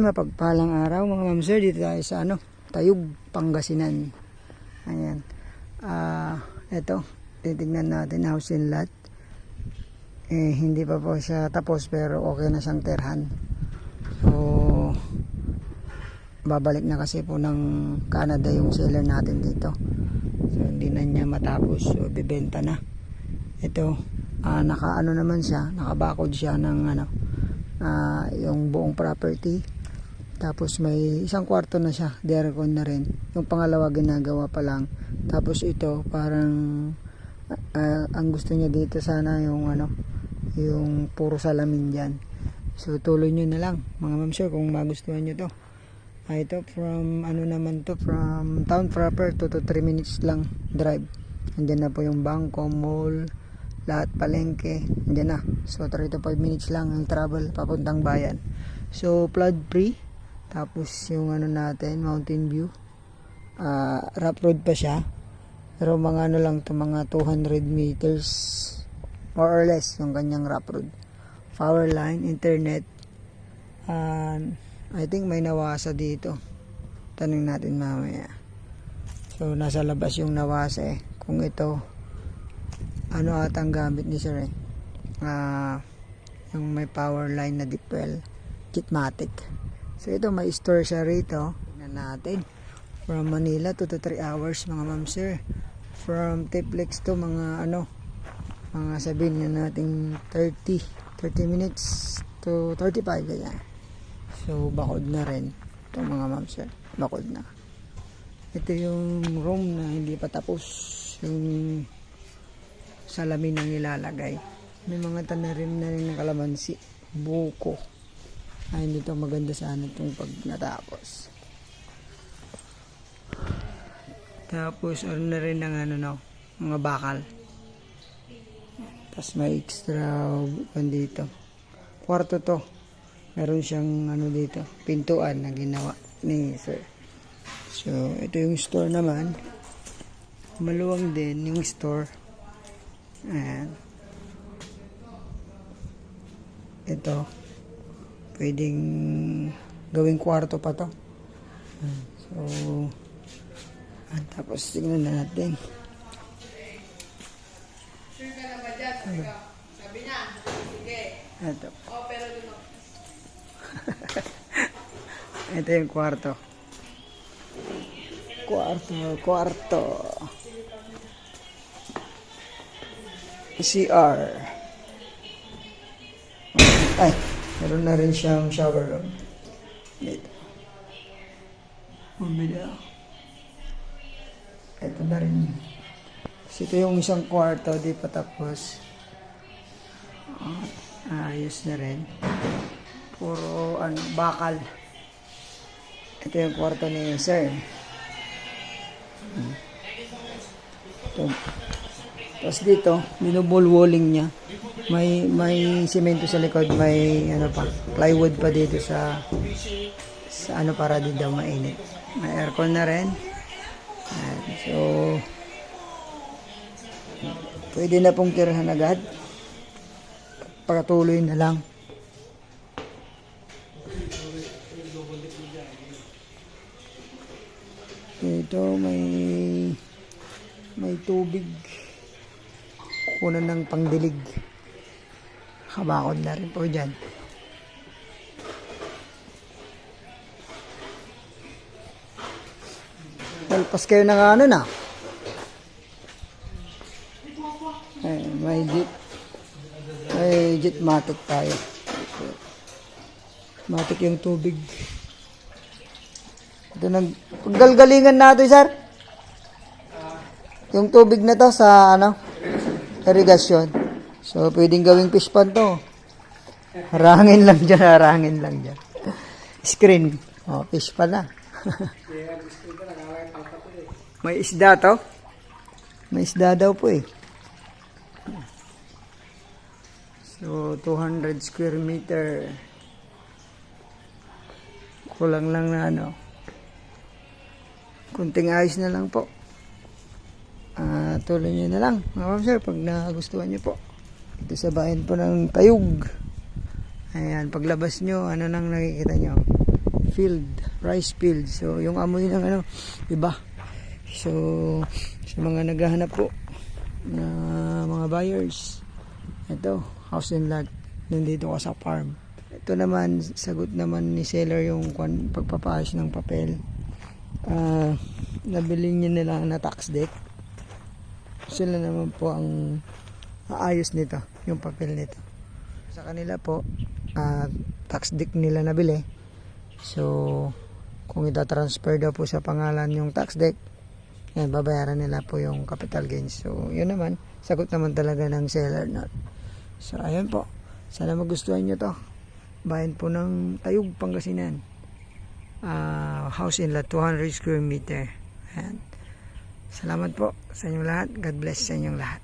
Mapagpalang araw mga ma'am sir, dito tayo sa Tayug, Pangasinan. Ayan. Eto, titignan natin house and lot. Hindi pa po siya tapos pero okay na siyang terhan. So, babalik na kasi po ng Canada yung seller natin dito. So, hindi na niya matapos. So, bibenta na. Ito, naka naman siya, nakabakod siya ng yung buong property. Tapos may isang kwarto na siya, aircon na rin. Yung pangalawa ginagawa pa lang. Tapos ito parang ang gusto niya dito sana yung yung puro salamin diyan. So tuloy niyo na lang mga ma'am sir kung magustuhan niyo to. Ito from naman to, from town proper 2 to 3 minutes lang drive. Andiyan na po yung bangko, mall, lahat, palengke, andiyan na. So 3 to 5 minutes lang ang travel papuntang bayan. So flood free. Tapos yung natin, mountain view. Rough road pa siya. Pero mga lang to, mga 200 meters more or less yung kanyang rough road. Power line, internet. I think may nawasa dito. Tanong natin mamaya. So nasa labas yung nawasa Kung ito atang gamit ni sir yung may power line na deep well, Kitmatic. So ito may store siya rito. Tingnan natin. From Manila 2 to 3 hours mga ma'am sir. From Tiplex to mga mga sabihin na natin 30 minutes to 35 ganyan. So bakod na rin itong mga ma'am sir. Bakod na. Ito yung room na hindi pa tapos. Yung salamin ang ilalagay. May mga tanarim na rin ng kalamansi. Buko. Hindi to maganda sana itong pag natapos. Tapos na rin ng mga bakal. Tapos may extra dito. Kwarto to. Meron siyang dito, pintuan na ginawa ni sir. So ito yung store naman. Maluwang din yung store. Ayan. Ito. Pwedeng gawing kwarto pa to. So, tapos tingnan na natin. Sure ka na ba dyan? Sabi niya, sige. Ito. Pero dun. Ito yung kwarto. Kwarto. CR. Ay, meron na rin siyang shower room. Dito. Ito na rin. Kasi ito yung isang kwarto, di pa tapos. Ayos na rin. Puro bakal. Ito yung kwarto ni sir. Ito. Tapos dito, binubulwoling niya. May semento sa likod, may plywood pa dito sa para di daw mainit. May aircon na rin. So pwede na pong tirahan agad. Pagatuloy na lang. Ito may tubig. Kunan ng pangdilig. Kabakod na rin po dyan. Talpas kayo ng na. May jet matic tayo. Matic yung tubig. Ito paggalgalingan natin sir. Yung tubig na to sa irrigation. So pwedeng gawing fish pond to. Harangin lang dyan. Screen. Fish pa na. May isda to. May isda daw po So 200 square meter. Kulang lang na kunting ayos na lang po. Tuloy nyo na lang mga ma'am sir pag nagustuhan nyo po. Ito sa bayan po ng Tayug. Ayan, paglabas nyo, nang nakikita nyo? rice field. So yung amoy ng ano, iba. So sa mga naghahanap po na mga buyers, ito, house and lot, nandito ka sa farm. Ito naman, sagot naman ni seller yung pagpapaayos ng papel. Nabili niya nila na tax deck. Sila naman po ang aayos nito, yung papel nito. Sa kanila po, tax deck nila nabili. So kung itatransfer daw po sa pangalan yung tax deck, yan, babayaran nila po yung capital gains. So yun naman, sagot naman talaga ng seller na. So ayun po, sana magustuhan nyo to. Bayan po ng Tayug, Pangasinan. House in lot, 200 square meter. Ayan. Salamat po sa inyong lahat. God bless sa inyong lahat.